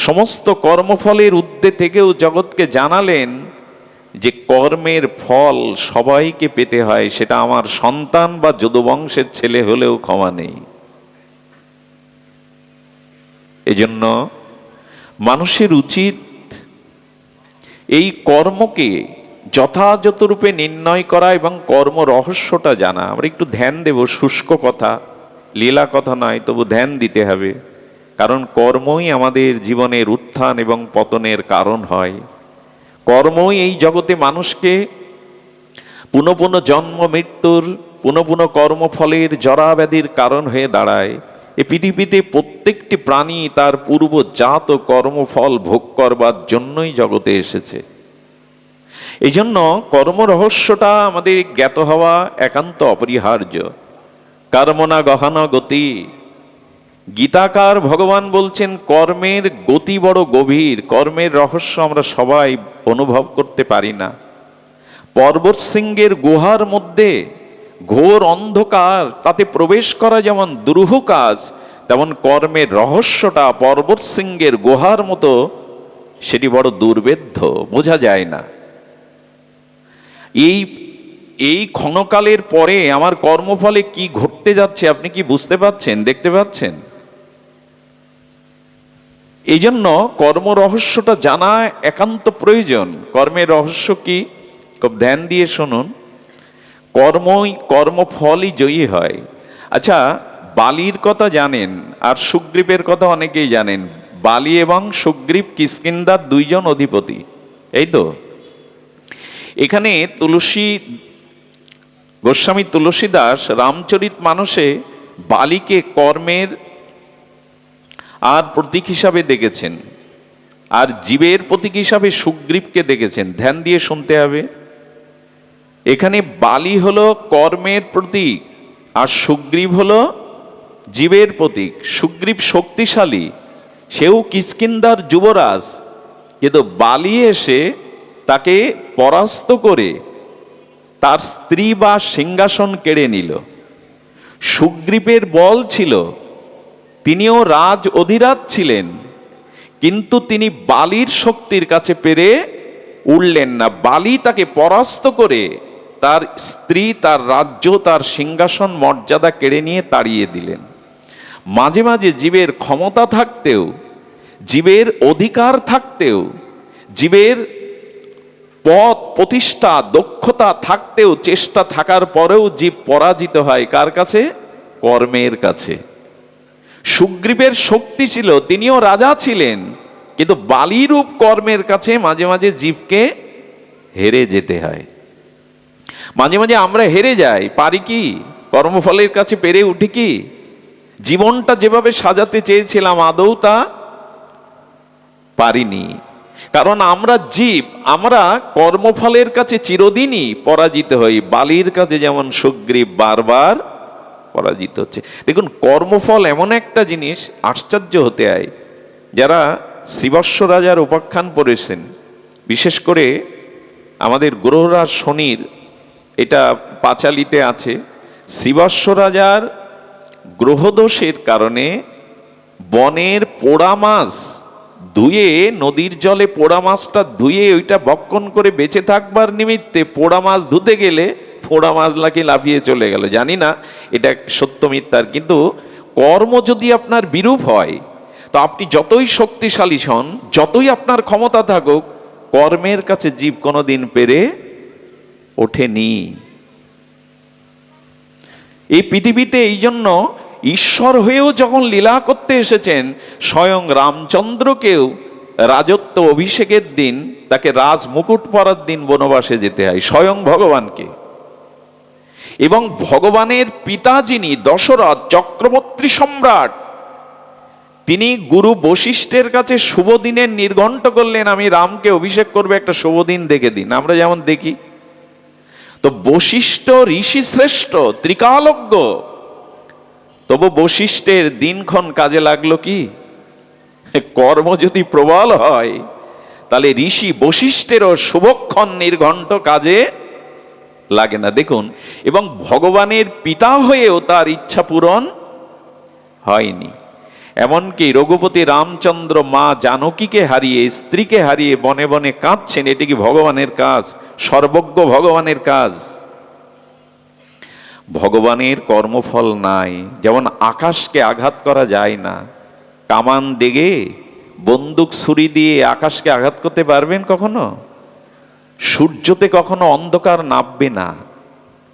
সমস্ত কর্মফলের ঊর্ধ্বে থেকেও জগৎকে জানালেন যে কর্মের ফল সবাইকে পেতে হয়, সেটা আমার সন্তান বা যদুবংশের ছেলে হলেও ক্ষমা নেই। এজন্য মানুষের উচিত এই কর্মকে যথাযথ রূপে নির্ণয় করা এবং কর্ম রহস্যটা জানা। আমরা একটু ধ্যান দেব, শুষ্ক কথা, লীলা কথা নয়, তবু ধ্যান দিতে হবে, কারণ কর্মই আমাদের জীবনের উত্থান এবং পতনের কারণ হয়। কর্মই এই জগতে মানুষকে পুনঃ পুনঃ জন্ম মৃত্যুর, পুনঃ পুনঃ কর্মফলের জরাব্যাধির কারণ হয়ে দাঁড়ায়। এ পৃথিবীতে প্রত্যেকটি প্রাণী তার পূর্বজাত কর্মফল ভোগ করবার জন্যই জগতে এসেছে। এই জন্য কর্ম রহস্যটা আমাদের জ্ঞাত হওয়া একান্ত অপরিহার্য। কর্মণা গহন গতি। গীতাকার ভগবান বলছেন কর্মের গতি বড় গভীর, কর্মের রহস্য আমরা সবাই অনুভব করতে পারি না। পর্বত শৃঙ্গের গুহার মধ্যে ঘোর অন্ধকার, তাতে প্রবেশ করা যেমন দুরূহ কাজ, তেমন কর্মের রহস্যটা পর্বত শৃঙ্গের গুহার মতো, সেটি বড় দুর্বেদ্য, বোঝা যায় না। এই ক্ষণকালের পরে আমার কর্মফলে কি ঘটতে যাচ্ছে আপনি কি বুঝতে পাচ্ছেন, দেখতে পাচ্ছেন? এই জন্য কর্ম রহস্যটা জানা একান্ত প্রয়োজন। কর্মের রহস্য কি, খুব ধ্যান দিয়ে শুনুন। কর্মফলই জয়ী হয়। আচ্ছা, বালির কথা জানেন আর সুগ্রীবের কথা অনেকেই জানেন। বালি এবং সুগ্রীব কিষ্কিন্ধার দুইজন অধিপতি, এই তো। এখানে গোস্বামী তুলসীদাস রামচরিত মানসে বালিকে কর্মের আর প্রতীক হিসাবে দেখেছেন, আর জীবের প্রতীক হিসাবে সুগ্রীবকে দেখেছেন। ধ্যান দিয়ে শুনতে হবে। এখানে বালি হলো কর্মের প্রতীক আর সুগ্রীব হলো জীবের প্রতীক। সুগ্রীব শক্তিশালী, সেও কিষ্কিন্ধার যুবরাজ, কিন্তু বালি এসে তাকে পরাস্ত করে তার স্ত্রী বা সিংহাসন কেড়ে নিল। সুগ্রীবের বল ছিল, তিনিও রাজ অধিরাজ ছিলেন, কিন্তু তিনি বালির শক্তির কাছে পেরে উঠলেন না। বালি তাকে পরাস্ত করে তার স্ত্রী, তার রাজ্য, তার সিংহাসন মর্যাদা কেড়ে নিয়ে তাড়িয়ে দিলেন। মাঝে মাঝে জীবের ক্ষমতা থাকতেও, জীবের অধিকার থাকতেও, জীবের পদ প্রতিষ্ঠা দক্ষতা থাকতেও, চেষ্টা থাকার পরেও জীব পরাজিত হয় কার কাছে? কর্মের কাছে। সুগ্রীবের শক্তি ছিল, তিনিও রাজা ছিলেন, কিন্তু বালিরূপ কর্মের কাছে মাঝে মাঝে জীবকে হেরে যেতে হয়। মাঝে মাঝে আমরা হেরে যাই, পারি কি? কর্মফলের কাছে পেরে উঠি কি? জীবনটা যেভাবে সাজাতে চেয়েছিলাম আদৌ তা পারিনি, কারণ আমরা জীব, আমরা কর্মফলের কাছে চিরদিনই পরাজিত হই। বালির কাছে যেমন সুগ্রীব বারবার পরাজিত হচ্ছে। দেখুন, কর্মফল এমন একটা জিনিস, আশ্চর্য হতে হয়। যারা শ্রীবৎস রাজার উপাখ্যান পড়েছেন, বিশেষ করে আমাদের গ্রহরাজ শনির, এটা পাঁচালিতে আছে। শ্রীবৎস রাজার গ্রহদোষের কারণে বনের পোড়া মাছ ধুয়ে, নদীর জলে পোড়া মাছটা ধুয়ে ওইটা ভক্ষণ করে বেঁচে থাকবার নিমিত্তে পোড়া মাছ ধুতে গেলে পোড়া মাছ নাকি লাফিয়ে চলে গেল। জানি না এটা সত্য মিথ্যার, কিন্তু কর্ম যদি আপনার বিরূপ হয়, তো আপনি যতই শক্তিশালী হন, যতই আপনার ক্ষমতা থাকুক, কর্মের কাছে জীব কোনোদিন পেরে ওঠেনি। এই পৃথিবীতে এই জন্য ঈশ্বর হয়েও যখন লীলা করতে এসেছেন, স্বয়ং রামচন্দ্রকেও রাজত্ব অভিষেকের দিন, তাকে রাজ মুকুট পরার দিন বনবাসে যেতে হয়, স্বয়ং ভগবানকে। এবং ভগবানের পিতা যিনি দশরথ চক্রবর্তী সম্রাট, তিনি গুরু বশিষ্ঠের কাছে শুভ দিনের নির্ঘণ্ট করলেন, আমি রামকে অভিষেক করবে, একটা শুভ দিন দেখে দিন। আমরা যেমন দেখি, তো বশিষ্ঠ ঋষি শ্রেষ্ঠ, ত্রিকালজ্ঞ, তবু বশিষ্ঠের দিনক্ষণ কাজে লাগলো কি? কর্ম যদি প্রবল হয়, তাহলে ঋষি বশিষ্ঠেরও শুভক্ষণ নির্ঘণ্ট কাজে লাগে না। দেখুন, এবং ভগবানের পিতা হয়েও তার ইচ্ছা পূরণ হয়নি। এমনকি রঘুপতি রামচন্দ্র মা জানকীকে হারিয়ে, স্ত্রীকে হারিয়ে বনে বনে কাঁদছেন। এটি কি ভগবানের কাজ? সর্বজ্ঞ ভগবানের কাজ। ভগবানের কর্মফল নাই। যেমন আকাশকে আঘাত করা যায় না, কামান ডেগে বন্দুক ছুরি দিয়ে আকাশকে আঘাত করতে পারবেন কখনো? সূর্যতে কখনো অন্ধকার নামবে না।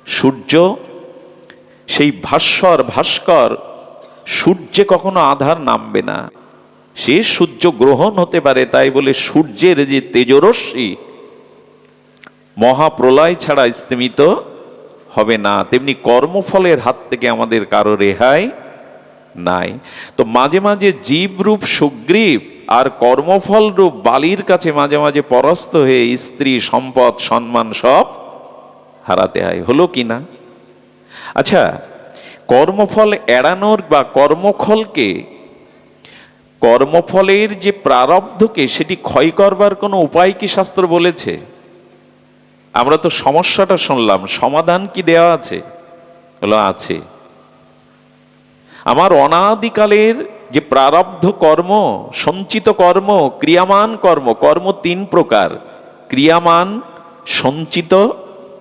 সূর্য সেই ভাস্কর সূর্যে কখনো আধার নামবে না। সে সূর্য গ্রহণ হতে পারে, তাই বলে সূর্যের যে তেজরশ্মি মহাপ্রলয় ছাড়া স্তিমিত হবে না। তেমনি কর্মফলের হাত থেকে আমাদের কারো রেহাই নাই। তো মাঝে মাঝে জীবরূপ সুগ্রীব আর কর্মফল রূপ বালির কাছে মাঝে মাঝে পরাস্ত হয়ে স্ত্রী, সম্পদ, সম্মান সব হারাতে হয়। হলো কি না? আচ্ছা, কর্মফল এড়ানোর বা কর্মফলের যে প্রারব্ধকে সেটি ক্ষয় করবার কোনো উপায় কি শাস্ত্র বলেছে? আমরা তো সমস্যাটা শুনলাম, সমাধান কি দেওয়া আছে? হলো আছে। আমার অনাদিকালের যে প্রারব্ধ কর্ম, সঞ্চিত কর্ম, ক্রিয়ামান কর্ম, কর্ম তিন প্রকার: ক্রিয়ামান, সঞ্চিত,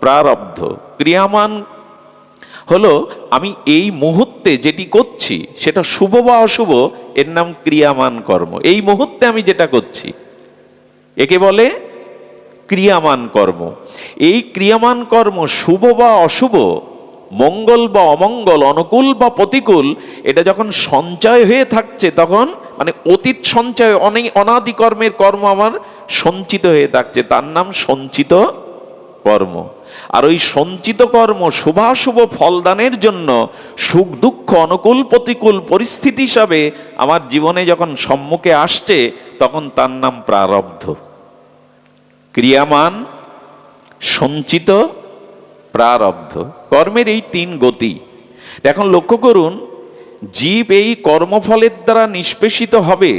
প্রারব্ধ। ক্রিয়ামান হলো আমি এই মুহূর্তে যেটি করছি সেটা শুভ বা অশুভ, এর নাম ক্রিয়ামান কর্ম। এই মুহূর্তে আমি যেটা করছি একে বলে ক্রিয়ামান কর্ম। এই ক্রিয়ামান কর্ম শুভ বা অশুভ, মঙ্গল বা অমঙ্গল, অনুকূল বা প্রতিকূল, এটা যখন সঞ্চয় হয়ে থাকছে তখন মানে অতীত সঞ্চয়, অনেক অনাদি কর্মের কর্ম আমার সঞ্চিত হয়ে থাকছে, তার নাম সঞ্চিত কর্ম। আর ওই সঞ্চিত কর্ম শুভাশুভ ফলদানের জন্য সুখ দুঃখ, অনুকূল প্রতিকূল পরিস্থিতি হিসাবে আমার জীবনে যখন সম্মুখে আসছে তখন তার নাম প্রারব্ধ। ক্রিয়ামান, সঞ্চিত, প্রারব্ধ, কর্মের এই তিন গতি। এখন লক্ষ্য করুন, জীব এই কর্মফলের দ্বারা নিষ্পেষিত হবে,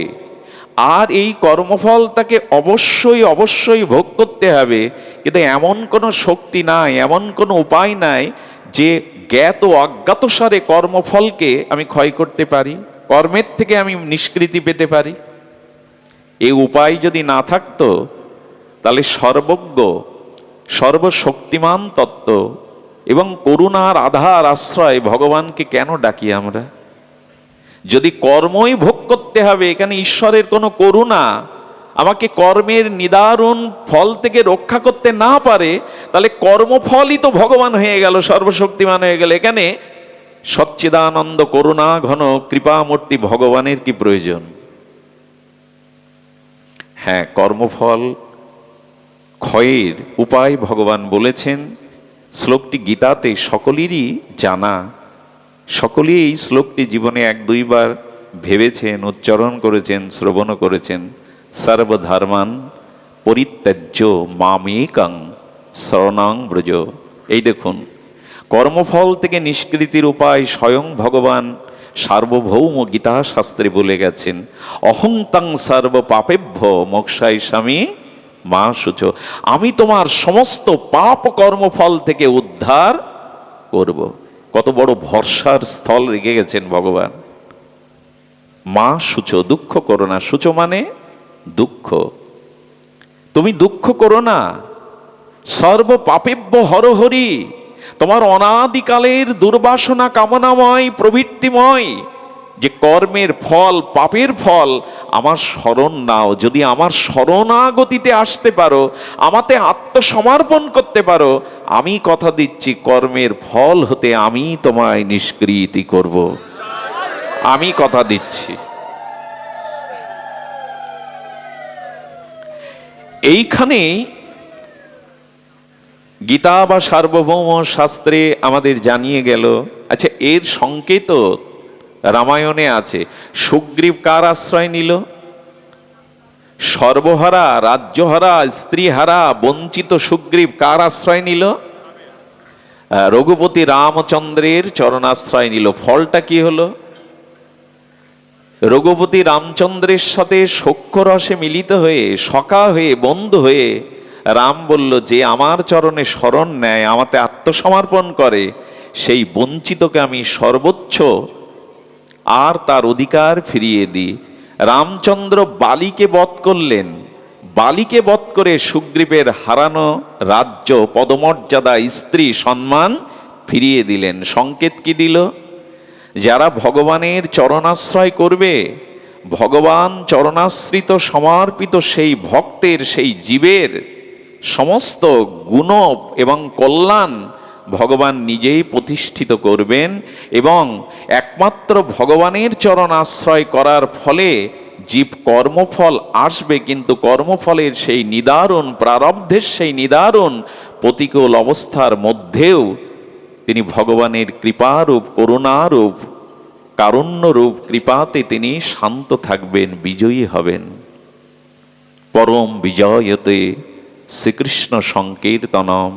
আর এই কর্মফল তাকে অবশ্যই অবশ্যই ভোগ করতে হবে। কিন্তু এমন কোনো শক্তি নাই, এমন কোনো উপায় নাই যে জ্ঞাত ও অজ্ঞাতসারে কর্মফলকে আমি ক্ষয় করতে পারি, কর্মের থেকে আমি নিষ্কৃতি পেতে পারি। এই উপায় যদি না থাকতো তাহলে সর্বজ্ঞ, সর্বশক্তিমান তত্ত্ব এবং করুণার আধার আশ্রয় ভগবানকে কেন ডাকি আমরা? যদি কর্মই ভোগ করতে হবে, এখানে ঈশ্বরের কোনো করুণা আমাকে কর্মের নিদারুণ ফল থেকে রক্ষা করতে না পারে, তাহলে কর্মফলই তো ভগবান হয়ে গেল, সর্বশক্তিমান হয়ে গেল। এখানে সচ্চিদানন্দ করুণা ঘন কৃপামূর্তি ভগবানের কি প্রয়োজন? হ্যাঁ, কর্মফল ক্ষয়ের উপায় ভগবান বলেছেন। শ্লোকটি গীতাতে সকলেরই জানা, সকলেই এই শ্লোকটি জীবনে এক দুইবার ভেবেছেন, উচ্চারণ করেছেন, শ্রবণ করেছেন। সর্বধর্মান পরিত্যাজ্য মামেকং শরণং ব্রজ। এই দেখুন, কর্মফল থেকে নিষ্কৃতির উপায় স্বয়ং ভগবান সার্বভৌম গীতা শাস্ত্রে বলে গেছেন। অহংতাং সর্ব পাপেভ্য মোক্ষায় মা শুচ। আমি তোমার সমস্ত পাপ কর্মফল থেকে উদ্ধার করব। কত বড় ভরসার স্থল রেখে গেছেন ভগবান। মা শুচ, দুঃখ করো না। শুচ মানে দুঃখ, তুমি দুঃখ করো না। সর্ব পাপেভ্য হরহরি, তোমার অনাদিকালের দুর্বাসনা কামনাময় প্রবৃত্তিময় যে কর্মের ফল, পাপের ফল, আমার শরণ নাও। যদি আমার শরণাগতিতে আসতে পারো, আমাতে আত্মসমর্পণ করতে পারো, আমি কথা দিচ্ছি কর্মের ফল হতে আমি তোমায় নিষ্কৃতি করব। আমি কথা দিচ্ছি। এইখানে গীতা বা সার্বভৌম শাস্ত্রে আমাদের জানিয়ে গেল। আচ্ছা, এর সংকেত রামায়ণে আছে। সুগ্রীব কার আশ্রয় নিল? সর্বহারা, রাজ্যহারা, স্ত্রীহারা, বঞ্চিত সুগ্রীব কার আশ্রয় নিল? রঘুপতি রামচন্দ্রের চরণাশ্রয় নিল। ফলটা কি হলো? রঘুপতি রামচন্দ্রের সাথে সখ্যরসে মিলিত হয়ে, সখা হয়ে, বন্ধু হয়ে রাম বলল, যে আমার চরণে শরণ নেয়, আমাতে আত্মসমর্পণ করে, সেই বঞ্চিতকে আমি সর্বোচ্চ আর তার অধিকার ফিরিয়ে দিই। রামচন্দ্র বালিকে বধ করলেন, বালিকে বধ করে সুগ্রীবের হারানো রাজ্য, পদমর্যাদা, স্ত্রী, সম্মান ফিরিয়ে দিলেন। সংকেত কি দিল? যারা ভগবানের চরণাশ্রয় করবে, ভগবান চরণাশ্রিত সমর্পিত সেই ভক্তের, সেই জীবের সমস্ত গুণ এবং কল্যাণ ভগবান নিজেই প্রতিষ্ঠিত করবেন, এবং একমাত্র ভগবানের চরণ আশ্রয় করার ফলে জীব কর্মফল আসবে, কিন্তু কর্মফলের সেই নিদারুণ, প্রারব্ধের সেই নিদারুণ প্রতিকূল অবস্থার মধ্যেও তিনি ভগবানের কৃপারূপ, করুণারূপ, কারুণ্যরূপ কৃপাতে তিনি শান্ত থাকবেন, বিজয়ী হবেন। পরম বিজয়তে শ্রীকৃষ্ণ সংকীর্তনম।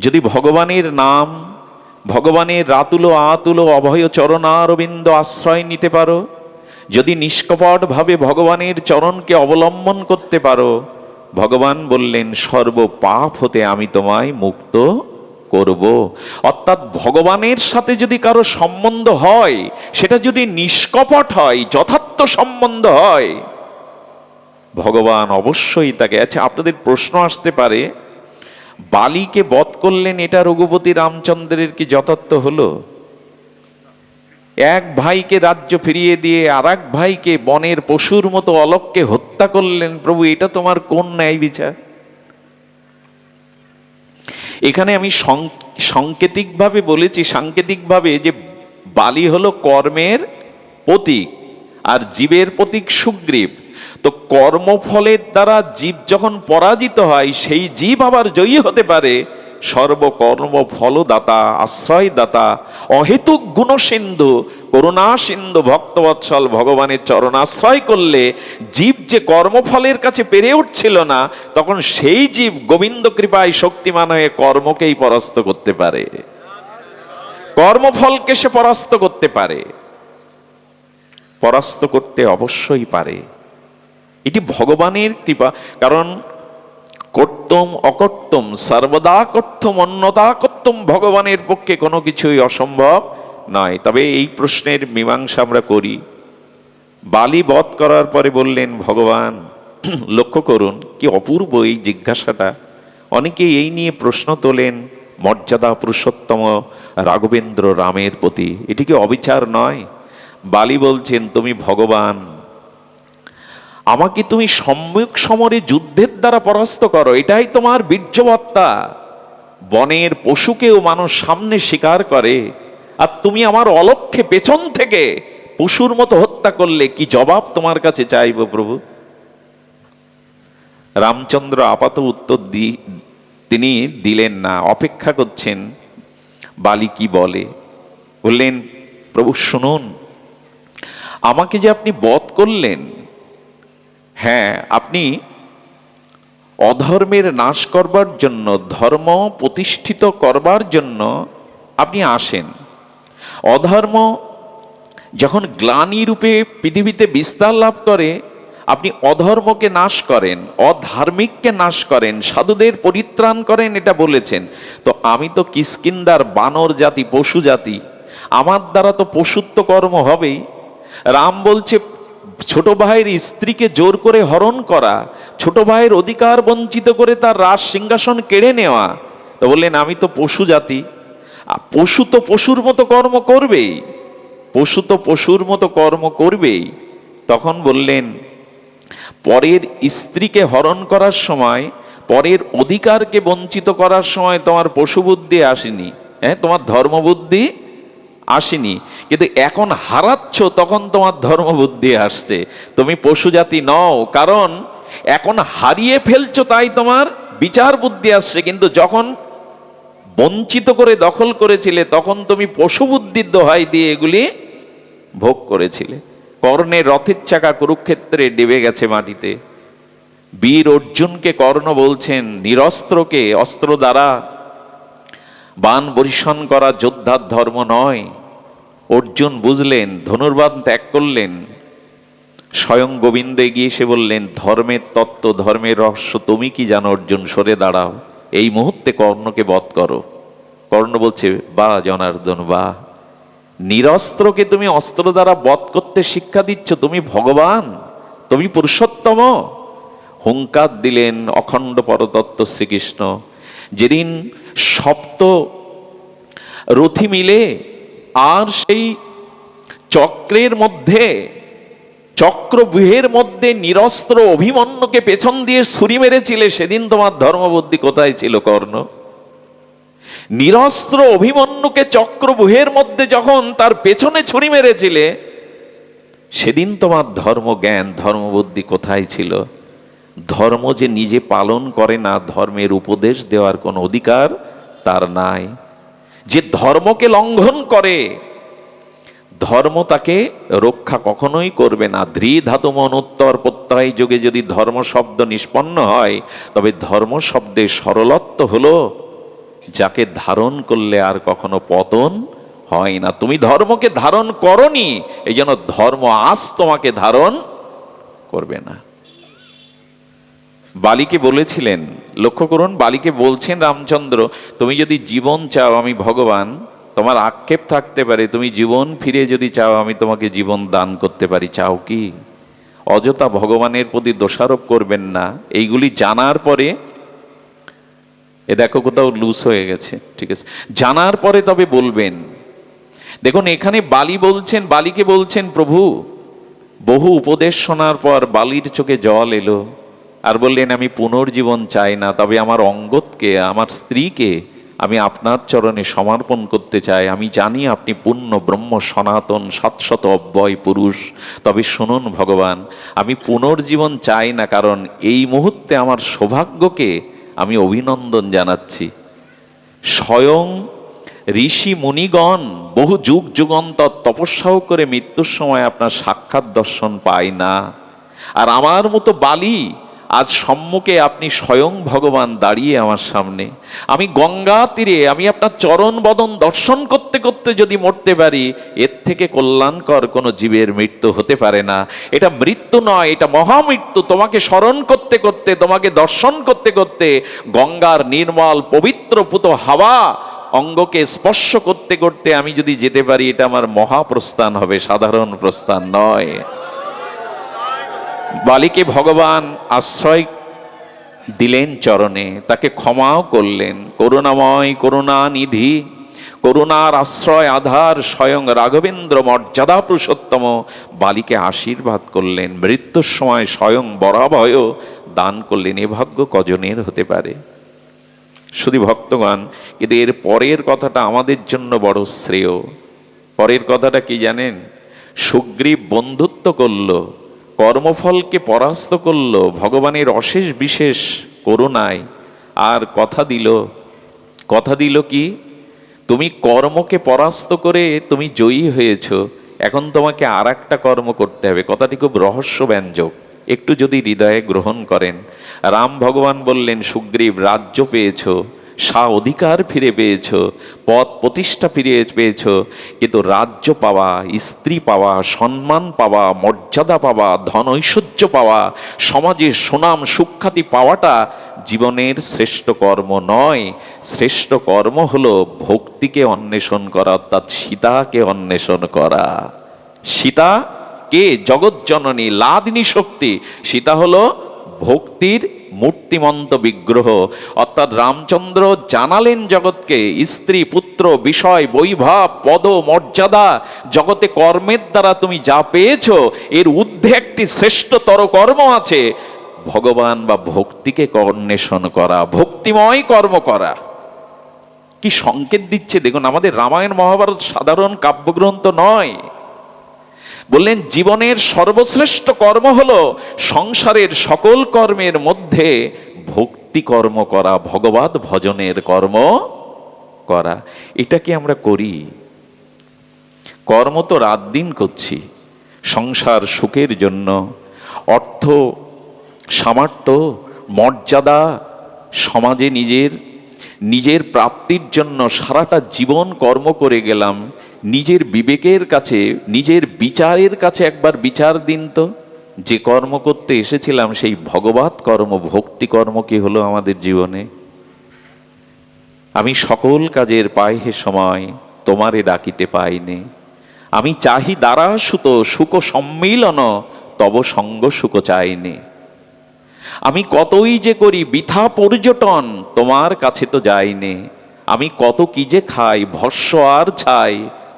যদি ভগবানের নাম, ভগবানের রাতুল আতুল অভয় চরণারবিন্দ আশ্রয় নিতে পারো, যদি নিষ্কপটভাবে ভগবানের চরণকে অবলম্বন করতে পারো, ভগবান বললেন সর্ব পাপ হতে আমি তোমায় মুক্ত করব। অর্থাৎ ভগবানের সাথে যদি কারো সম্বন্ধ হয়, সেটা যদি নিষ্কপট হয়, যথার্থ সম্বন্ধ হয়, ভগবান অবশ্যই তাকে। আচ্ছা, আপনাদের প্রশ্ন আসতে পারে, বালিকে বধ করলেন, এটা রঘুপতি রামচন্দ্রের কি যথার্থ হলো? এক ভাইকে রাজ্য ফিরিয়ে দিয়ে আর এক ভাইকে বনের পশুর মতো অলক্ষ্যে হত্যা করলেন, প্রভু এটা তোমার কোন ন্যায় বিচার? এখানে আমি সাংকেতিকভাবে বলেছি, সাংকেতিকভাবে, যে বালি হলো কর্মের প্রতীক আর জীবের প্রতীক সুগ্রীব। তো কর্মফলের দ্বারা জীব যখন পরাজিত হয়, সেই জীব আবার জয়ী হতে পারে সর্বকর্ম ফলদাতা, আশ্রয়দাতা, অহেতুক গুণসিন্ধু, করুণা সিন্ধু, ভক্তবৎসল ভগবানের চরণাশ্রয় করলে জীব যে কর্মফলের কাছে পেরে উঠছিল না, তখন সেই জীব গোবিন্দ কৃপায় শক্তিমান হয়ে কর্মকেই পরাস্ত করতে পারে, কর্মফলকে সে পরাস্ত করতে পারে, পরাস্ত করতে অবশ্যই পারে। এটি ভগবানের কৃপা। কারণ কর্তম অকর্তম সর্বদা কর্তম অন্যতা কর্তম, ভগবানের পক্ষে কোনো কিছুই অসম্ভব নয়। তবে এই প্রশ্নের মীমাংসা আমরা করি। বালি বধ করার পরে বললেন ভগবান, লক্ষ্য করুন কি অপূর্ব এই জিজ্ঞাসাটা। অনেকে এই নিয়ে প্রশ্ন তোলেন মর্যাদা পুরুষোত্তম রাঘবেন্দ্র রামের প্রতি, এটি কি অবিচার নয়? বালি বলছেন, তুমি ভগবান, আমাকে তুমি সম্মুখ সমরে যুদ্ধের দ্বারা পরাস্ত করো, এটাই তোমার বীর্যবত্তা। বনের পশুকেও মানুষ সামনে শিকার করে, আর তুমি আমার অলক্ষ্যে পেছন থেকে পশুর মতো হত্যা করলে, কি জবাব তোমার কাছে চাইব প্রভু? রামচন্দ্র আপাত উত্তর তিনি দিলেন না, অপেক্ষা করছেন বালি কি বলে। বললেন, প্রভু শুনুন, আমাকে যে আপনি বধ করলেন, হ্যাঁ, আপনি অধর্মের নাশ করবার জন্য, ধর্ম প্রতিষ্ঠিত করবার জন্য আপনি আসেন। অধর্ম যখন গ্লানি রূপে পৃথিবীতে বিস্তার লাভ করে, আপনি অধর্মকে নাশ করেন, অধার্মিককে নাশ করেন, সাধুদের পরিত্রাণ করেন, এটা বলেছেন। তো আমি তো কিষ্কিন্ধার বানর জাতি, পশু জাতি, আমার দ্বারা তো পশুত্ব কর্ম হবেই। রাম বলছে ছোট ভাইয়ের স্ত্রীকে জোর করে হরণ করা, ছোট ভাইয়ের অধিকার বঞ্চিত করে তার রাজ সিংহাসন কেড়ে নেওয়া। তো বললেন আমি তো পশু জাতি, পশু তো পশুর মতো কর্ম করবেই, পশু তো পশুর মতো কর্ম করবেই। তখন বললেন, পরের স্ত্রীকে হরণ করার সময়, পরের অধিকারকে বঞ্চিত করার সময় তোমার পশু বুদ্ধি আসেনি, হ্যাঁ, তোমার ধর্মবুদ্ধি আসেনি, কিন্তু এখন হারাচ্ছ তখন তোমার ধর্মবুদ্ধি আসছে। তুমি পশু জাতি নও, কারণ এখন হারিয়ে ফেলছো তাই তোমার বিচার বুদ্ধি আসছে, কিন্তু যখন বঞ্চিত করে দখল করেছিলে তখন তুমি পশু বুদ্ধির দোহাই দিয়ে এগুলি ভোগ করেছিলে। কর্ণের রথের চাকা কুরুক্ষেত্রে ডেবে গেছে মাটিতে। বীর অর্জুনকে কর্ণ বলছেন, নিরস্ত্রকে অস্ত্র দ্বারা বাণ বর্ষণ করা যোদ্ধার ধর্ম নয়। অর্জুন বুঝলেন, ধনুর্বাণ ত্যাগ করলেন। স্বয়ং গোবিন্দ এগিয়ে এসে বললেন, ধর্মের তত্ত্ব, ধর্মের রহস্য তুমি কি জানো অর্জুন, সরে দাঁড়াও, এই মুহূর্তে কর্ণকে বধ করো। কর্ণ বলছে, বা জনার্দন বা, নিরস্ত্রকে তুমি অস্ত্র দ্বারা বধ করতে শিক্ষা দিচ্ছ, তুমি ভগবান, তুমি পুরুষোত্তম। হুঙ্কার দিলেন অখণ্ড পরতত্ত্ব শ্রীকৃষ্ণ। যেদিন সপ্ত রথী মিলে আর সেই চক্রের মধ্যে, চক্রব্যূহের মধ্যে নিরস্ত্র অভিমন্যুকে পেছন দিয়ে ছুরি মেরেছিলে, সেদিন তোমার ধর্মবুদ্ধি কোথায় ছিল কর্ণ? নিরস্ত্র অভিমন্যুকে চক্রব্যূহের মধ্যে যখন তার পেছনে ছুরি মেরেছিলে, সেদিন তোমার ধর্মজ্ঞান, ধর্মবুদ্ধি কোথায় ছিল? ধর্ম যে নিজে পালন করে না, ধর্মের উপদেশ দেওয়ার কোনো অধিকার তার নাই। যে ধর্মকে লঙ্ঘন করে, ধর্ম তাকে রক্ষা কখনোই করবে না। ধৃ ধাতু মনুত্তর প্রত্যয় যুগে যদি ধর্ম শব্দ নিষ্পন্ন হয়, তবে ধর্ম শব্দের সরলত্ব হলো যাকে ধারণ করলে আর কখনো পতন হয় না। তুমি ধর্মকে ধারণ করনি, এই জন্য ধর্ম আজ তোমাকে ধারণ করবে না। বালিকে বলেছিলেন, লক্ষ্য করুন, বালিকে বলছেন রামচন্দ্র, তুমি যদি জীবন চাও আমি ভগবান, তোমার আক্ষেপ থাকতে পারে, তুমি জীবন ফিরে যদি চাও আমি তোমাকে জীবন দান করতে পারি, চাও কি? অযথা ভগবানের প্রতি দোষারোপ করবেন না। এইগুলি জানার পরে, এ দেখো কোথাও লুজ হয়ে গেছে, ঠিক আছে, জানার পরে তবে বলবেন। দেখুন এখানে বালি বলছেন, বালিকে বলছেন, প্রভু বহু উপদেশ শোনার পর বালির চোখে জল এলো, আর বললেন আমি পুনর্জীবন চাই না, তবে আমার অঙ্গদকে, আমার স্ত্রীকে আমি আপনার চরণে সমর্পণ করতে চাই। আমি জানি আপনি পূর্ণ ব্রহ্ম সনাতন শাশ্বত অব্যয় পুরুষ, তবে শুনুন ভগবান, আমি পুনর্জীবন চাই না, কারণ এই মুহূর্তে আমার সৌভাগ্যকে আমি অভিনন্দন জানাচ্ছি। স্বয়ং ঋষি মুনিগণ বহু যুগ যুগান্তর তপস্যাও করে মৃত্যুর সময় আপনার সাক্ষাৎ দর্শন পায় না, আর আমার মতো বালি আজ সম্মুখে আপনি স্বয়ং ভগবান দাঁড়িয়ে আমার সামনে। আমি গঙ্গা তীরে আমি আপনার চরণ বদন দর্শন করতে করতে যদি মরতে পারি, এর থেকে কল্যাণকর কোনো জীবের মৃত্যু হতে পারে না। এটা মৃত্যু নয়, এটা মহামৃত্যু। তোমাকে স্মরণ করতে করতে, তোমাকে দর্শন করতে করতে, গঙ্গার নির্মল পবিত্র পুত হাওয়া অঙ্গকে স্পর্শ করতে করতে আমি যদি যেতে পারি, এটা আমার মহাপ্রস্থান হবে, সাধারণ প্রস্থান নয়। বালিকে ভগবান আশ্রয় দিলেন চরণে, তাকে ক্ষমাও করলেন। করুণাময় করুণানিধি, করুণার আশ্রয় আধার স্বয়ং রাঘবেন্দ্র মর্যাদা পুরুষোত্তম বালিকে আশীর্বাদ করলেন। মৃত্যুর সময় স্বয়ং বরাভয় দান করলেন। এ ভাগ্য কজনের হতে পারে? শুধু ভক্তগণ, কিন্তু এর পরের কথাটা আমাদের জন্য বড় শ্রেয়। পরের কথাটা কি জানেন? সুগ্রীব বন্ধুত্ব করলো, কর্মফলকে পরাস্ত করলো ভগবানের অশেষ বিশেষ করুণায়, আর কথা দিল কি, তুমি কর্মকে পরাস্ত করে তুমি জয়ী হয়েছ, এখন তোমাকে আর একটা কর্ম করতে হবে। কথাটি খুব রহস্যব্যঞ্জক, একটু যদি হৃদয়ে গ্রহণ করেন। রাম ভগবান বললেন, সুগ্রীব রাজ্য পেয়েছ, অধিকার ফিরে পেয়েছ, পদ প্রতিষ্ঠা ফিরে পেয়েছ, কিন্তু রাজ্য পাওয়া, স্ত্রী পাওয়া, সম্মান পাওয়া, মর্যাদা পাওয়া, ধন ঐশ্বর্য পাওয়া, সমাজের সুনাম সুখ্যাতি পাওয়াটা জীবনের শ্রেষ্ঠ কর্ম নয়। শ্রেষ্ঠ কর্ম হলো ভক্তিকে অন্বেষণ করা, অর্থাৎ সীতাকে অন্বেষণ করা। সীতা কে? জগৎজননী লাদিনী শক্তি। সীতা হলো ভক্তির মূর্তিমন্ত বিগ্রহ। অর্থাৎ রামচন্দ্র জানালেন জগৎকে, স্ত্রী পুত্র বিষয় বৈভব পদ মর্যাদা জগতে কর্মের দ্বারা তুমি যা পেয়েছ, এর ঊর্ধ্বে একটি শ্রেষ্ঠতর কর্ম আছে, ভগবান বা ভক্তিকে অন্বেষণ করা, ভক্তিময় কর্ম করা। কি সংকেত দিচ্ছে দেখুন, আমাদের রামায়ণ মহাভারত সাধারণ কাব্যগ্রন্থ নয়। বললেন জীবনের সর্বশ্রেষ্ঠ কর্ম হলো সংসারের সকল কর্মের মধ্যে ভক্তি কর্ম করা, ভগবত ভজনের কর্ম করা। এটা কি আমরা করি? কর্ম তো রাত দিন করছি, সংসার সুখের জন্য, অর্থ সামর্থ্য মর্যাদা, সমাজে নিজের প্রাপ্তির জন্য সারাটা জীবন কর্ম করে গেলাম। নিজের বিবেকের কাছে, নিজের বিচারের কাছে একবার বিচার দিন তো, যে কর্ম করতে এসেছিলাম সেই ভগবত কর্ম, ভক্তি কর্ম কি হলো আমাদের জীবনে? আমি সকল কাজের পাই হে সময়, তোমারে ডাকিতে পাইনি। আমি চাহি দ্বারা সুত সুখ সম্মিলন, তব সঙ্গ সুখ চাইনি। আমি কতই যে করি বৃথা পর্যটন, তোমার কাছে তো যাইনি। আমি কত কি যে খাই ভস্য আর ছাই,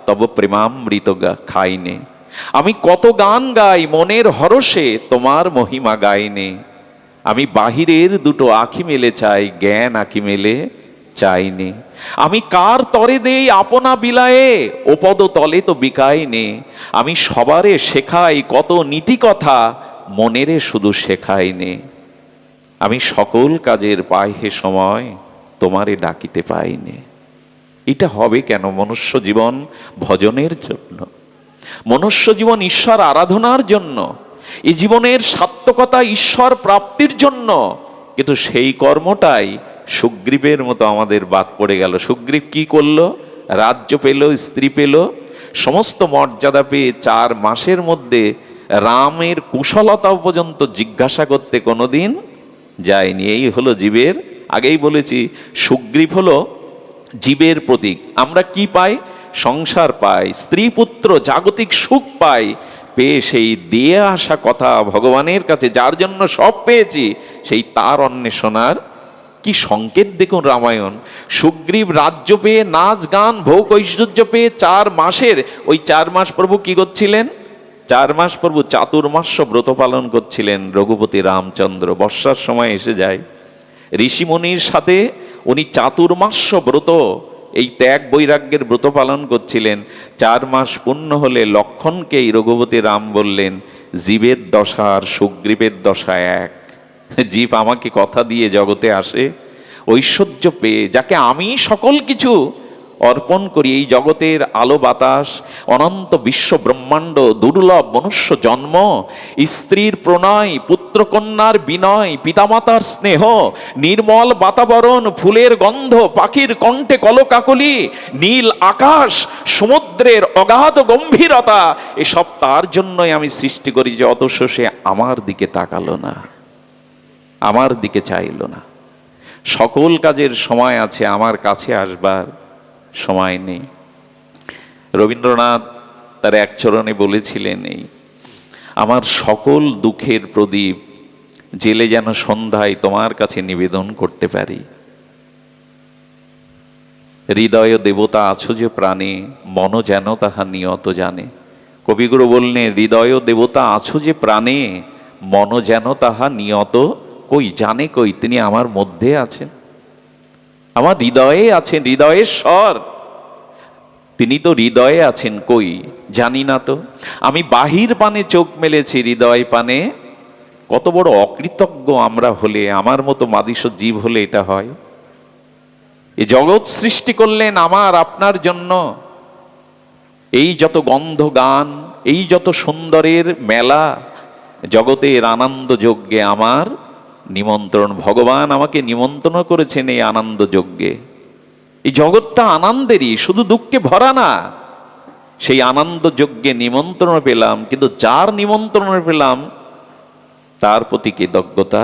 তব প্রেমামৃত খাইনে। আমি কত গান গাই মনের হরষে, তোমার মহিমা গাইনে। আমি বাহিরের দুটো আঁখি মেলে চাই, জ্ঞান আঁখি মেলে চাইনি। আমি কার তরে দেই আপনা বিলায়ে, ওপদ তলে তো বিকাইনে। আমি সবারে শেখাই কত নীতি কথা, মনেরে শুধু শেখাইনে। আমি সকল কাজের পাই হে সময়, তোমারে ডাকিতে পাইনে। এটা হবে কেন? মনুষ্য জীবন ভজনের জন্য, মনুষ্য জীবন ঈশ্বর আরাধনার জন্য, এই জীবনের সার্থকতা ঈশ্বর প্রাপ্তির জন্য। কিন্তু সেই কর্মটাই সুগ্রীবের মতো আমাদের বাদ পড়ে গেল। সুগ্রীব কি করলো? রাজ্য পেল, স্ত্রী পেল, সমস্ত মর্যাদা পেয়ে 4 মাসের মধ্যে রামের কুশলতাও পর্যন্ত জিজ্ঞাসা করতে কোনোদিন যায়নি। এই হলো জীবের, আগেই বলেছি সুগ্রীব হলো জীবের প্রতীক। আমরা কি পাই? সংসার পাই, স্ত্রী পুত্র, জাগতিক সুখ পাই। পেয়ে সেই দিয়ে আসা কথা ভগবানের কাছে, যার জন্য সব পেয়েছি, সেই তার অন্বেষণার কি সংকেত দেখুন রামায়ণ। সুগ্রীব রাজ্য পেয়ে, নাচ গান ভোগ ঐশ্বর্য পেয়ে 4 মাসের, ওই 4 মাস প্রভু কি করছিলেন? 4 মাস প্রভু চাতুর্মাস্য ব্রত পালন করছিলেন। রঘুপতি রামচন্দ্র বর্ষার সময় এসে যায়, ঋষিমুনির সাথে উনি চাতুর্মাস্য ব্রত, এই ত্যাগ বৈরাগ্যের ব্রত পালন করছিলেন। 4 মাস পূর্ণ হলে লক্ষণকেই রঘুপতি রাম বললেন, জীবের দশা আর সুগ্রীবের দশা এক। জীব আমাকে কথা দিয়ে জগতে আসে, ঐশ্বর্য পেয়ে, যাকে আমি সকল কিছু অর্পণ করি, এই জগতের আলো বাতাস, অনন্ত বিশ্ব ব্রহ্মাণ্ড, দুর্লভ মনুষ্য জন্ম, স্ত্রীর প্রণয়, পুত্রকন্যার বিনয়, পিতামাতার স্নেহ, নির্মল বাতাবরণ, ফুলের গন্ধ, পাখির কণ্ঠে কলকাকলি, নীল আকাশ, সমুদ্রের অগাধ গম্ভীরতা, এসব তার জন্যই আমি সৃষ্টি করি। যে অথচ সে আমার দিকে তাকালো না, আমার দিকে চাইল না। সকল কাজের সময় আছে, আমার কাছে আসবার সময় নেই। রবীন্দ্রনাথ তার এক চরণে বলেছিলেন, এই আমার সকল দুঃখের প্রদীপ জেলে যেন সন্ধ্যায় তোমার কাছে নিবেদন করতে পারি। হৃদয় দেবতা আছো যে প্রাণে, মন যেন তাহা নিয়ত জানে। কবিগুরু বললেন, হৃদয় দেবতা আছো যে প্রাণে, মন যেন তাহা নিয়ত কই জানে কই। তিনি আমার মধ্যে আছেন, আমার হৃদয়ে আছেন, হৃদয়ের স্বর। তিনি তো হৃদয়ে আছেন, কই জানি না তো। আমি বাহির পানে চোখ মেলেছি, হৃদয় পানে। কত বড় অকৃতজ্ঞ আমরা হলে, আমার মতো মাদিস জীব হলে এটা হয়। এই জগৎ সৃষ্টি করলেন আমার আপনার জন্য। এই যত গন্ধ গান, এই যত সুন্দরের মেলা, জগতের আনন্দ যজ্ঞে আমার নিমন্ত্রণ। ভগবান আমাকে নিমন্ত্রণ করেছেন এই আনন্দ যজ্ঞে। এই জগৎটা আনন্দেরই, শুধু দুঃখে ভরা না। সেই আনন্দ যজ্ঞে নিমন্ত্রণ পেলাম, কিন্তু যার নিমন্ত্রণ পেলাম তার প্রতি কৃতজ্ঞতা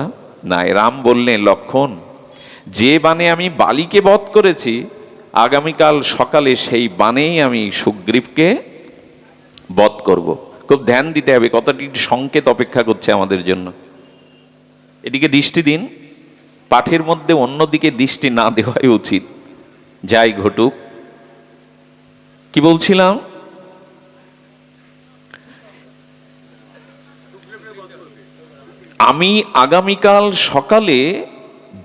নাই। রাম বললেন, লক্ষণ, যে বানে আমি বালিকে বধ করেছি, আগামীকাল সকালে সেই বানেই আমি সুগ্রীবকে বধ করব। খুব ধ্যান দিতে হবে, কতটি সংকেত অপেক্ষা করছে আমাদের জন্য। এদিকে দৃষ্টি দিন, পাঠের মধ্যে অন্যদিকে দৃষ্টি না দেওয়াই উচিত, যাই ঘটুক। কি বলছিলাম? আমি আগামীকাল সকালে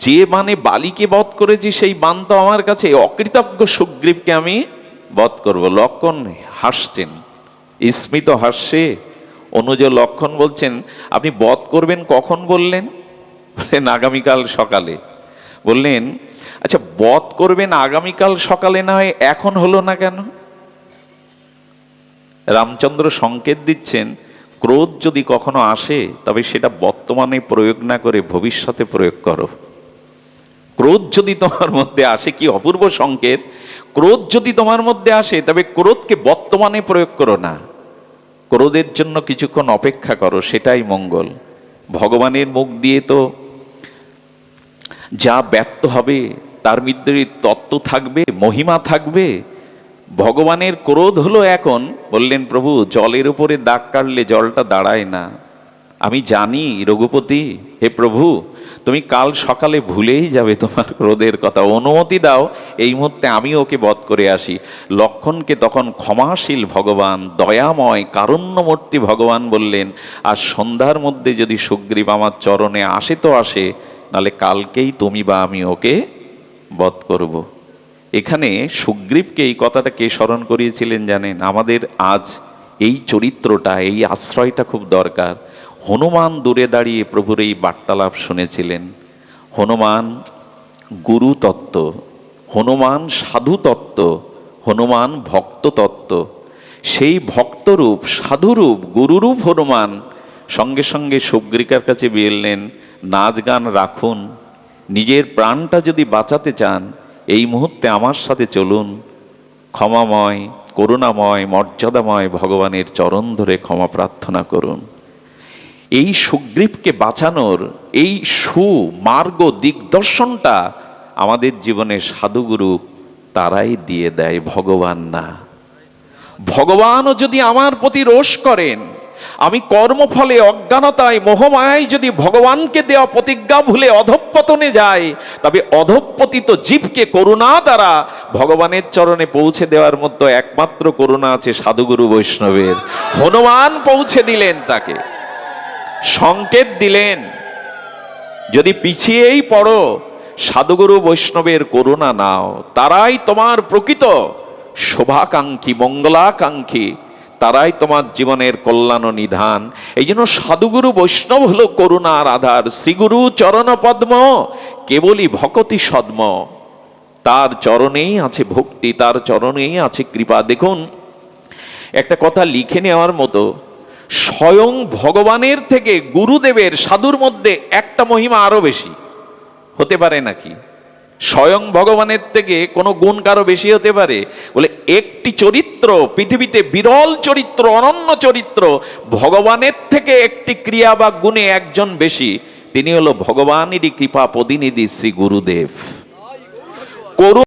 যে বানে বালিকে বধ করেছি, সেই বান তো আমার কাছে, অকৃতজ্ঞ সুগ্রীবকে আমি বধ করব। লক্ষণ হাসছেন, স্মিত হাসছে। অনুজ লক্ষণ বলছেন, আপনি বধ করবেন কখন বললেন? বললেন আগামীকাল সকালে। বললেন, আচ্ছা বধ করবেন আগামীকাল সকালে, না হয় এখন হলো না কেন? রামচন্দ্র সংকেত দিচ্ছেন, ক্রোধ যদি কখনো আসে, তবে সেটা বর্তমানে প্রয়োগ না করে ভবিষ্যতে প্রয়োগ করো। ক্রোধ যদি তোমার মধ্যে আসে, কি অপূর্ব সংকেত! ক্রোধ যদি তোমার মধ্যে আসে, তবে ক্রোধকে বর্তমানে প্রয়োগ করো না, ক্রোধের জন্য কিছুক্ষণ অপেক্ষা করো, সেটাই মঙ্গল। ভগবানের মুখ দিয়ে তো যা ব্যক্ত হবে তার মধ্যে তত্ত্ব থাকবে, মহিমা থাকবে, ভগবানের ক্রোধ হলো এখন, বললেন প্রভু জলের উপরে দাগ কাটলে জলটা দাঁড়ায় না। আমি জানি রঘুপতি, হে প্রভু তুমি কাল সকালে ভুলেই যাবে তোমার ক্রোধের কথা, অনুমতি দাও এই মুহূর্তে আমি ওকে বধ করে আসি। লক্ষ্মণকে তখন ক্ষমাশীল ভগবান, দয়াময় কারুণ্যমূর্তি ভগবান বললেন, আর সন্ধ্যার মধ্যে যদি সুগ্রীব আমার চরণে আসে তো আসে, নাহলে কালকেই তুমি বা আমি ওকে বধ করব। এখানে সুগ্রীবকে এই কথাটা কে স্মরণ করিয়েছিলেন জানেন? আমাদের আজ এই চরিত্রটা, এই আশ্রয়টা খুব দরকার। হনুমান দূরে দাঁড়িয়ে প্রভুর এই বার্তালাপ শুনেছিলেন। হনুমান গুরু তত্ত্ব, হনুমান সাধু তত্ত্ব, হনুমান ভক্ত তত্ত্ব। সেই ভক্তরূপ, সাধুরূপ, গুরুরূপ হনুমান সঙ্গে সঙ্গে সুগ্রীবের কাছে বললেন, নাচ গান রাখুন, নিজের প্রাণটা যদি বাঁচাতে চান এই মুহূর্তে আমার সাথে চলুন। ক্ষমাময়, করুণাময়, মর্যাদাময় ভগবানের চরণ ধরে ক্ষমা প্রার্থনা করুন। এই সুগ্রীবকে বাঁচানোর এই সুমার্গ দিগদর্শনটা আমাদের জীবনে সাধুগুরু তারাই দিয়ে দেয়, ভগবান না। ভগবানও যদি আমার প্রতি রোষ করেন, আমি কর্মফলে অজ্ঞানতায় মোহমায় যদি ভগবানকে দেওয়া প্রতিজ্ঞা ভুলে অধঃপতনে যাই, তবে অধঃপতিত জীবকে করুণা দ্বারা ভগবানের চরণে পৌঁছে দেওয়ার মতো একমাত্র করুণা আছে সাধুগুরু বৈষ্ণবের। হনুমান পৌঁছে দিলেন, তাকে সংকেত দিলেন, যদি পিছিয়েই পড়ো সাধুগুরু বৈষ্ণবের করুণা নাও, তারাই তোমার প্রকৃত শোভাকাঙ্ক্ষী, মঙ্গলাকাঙ্ক্ষী, তারাই তোমার জীবনের কল্যাণ নিধান। এই জন্য সাধুগুরু বৈষ্ণব হলো করুণার আধার। শ্রীগুরু চরণ পদ্ম কেবলই ভকতি সদ্ম, তার চরণেই আছে ভক্তি, তার চরণেই আছে কৃপা। দেখুন, একটা কথা লিখে নেওয়ার মতো, স্বয়ং ভগবানের থেকে গুরুদেবের, সাধুর মধ্যে একটা মহিমা আরো বেশি হতে পারে নাকি? স্বয়ং ভগবানের থেকে কোনো গুণ কারো বেশি হতে পারে? বলে একটি চরিত্র, পৃথিবীতে বিরল চরিত্র, অনন্য চরিত্র, ভগবানের থেকে একটি ক্রিয়া বা গুণে একজন বেশি, তিনি হলো ভগবানেরই কৃপা প্রতিনিধি শ্রী গুরুদেব।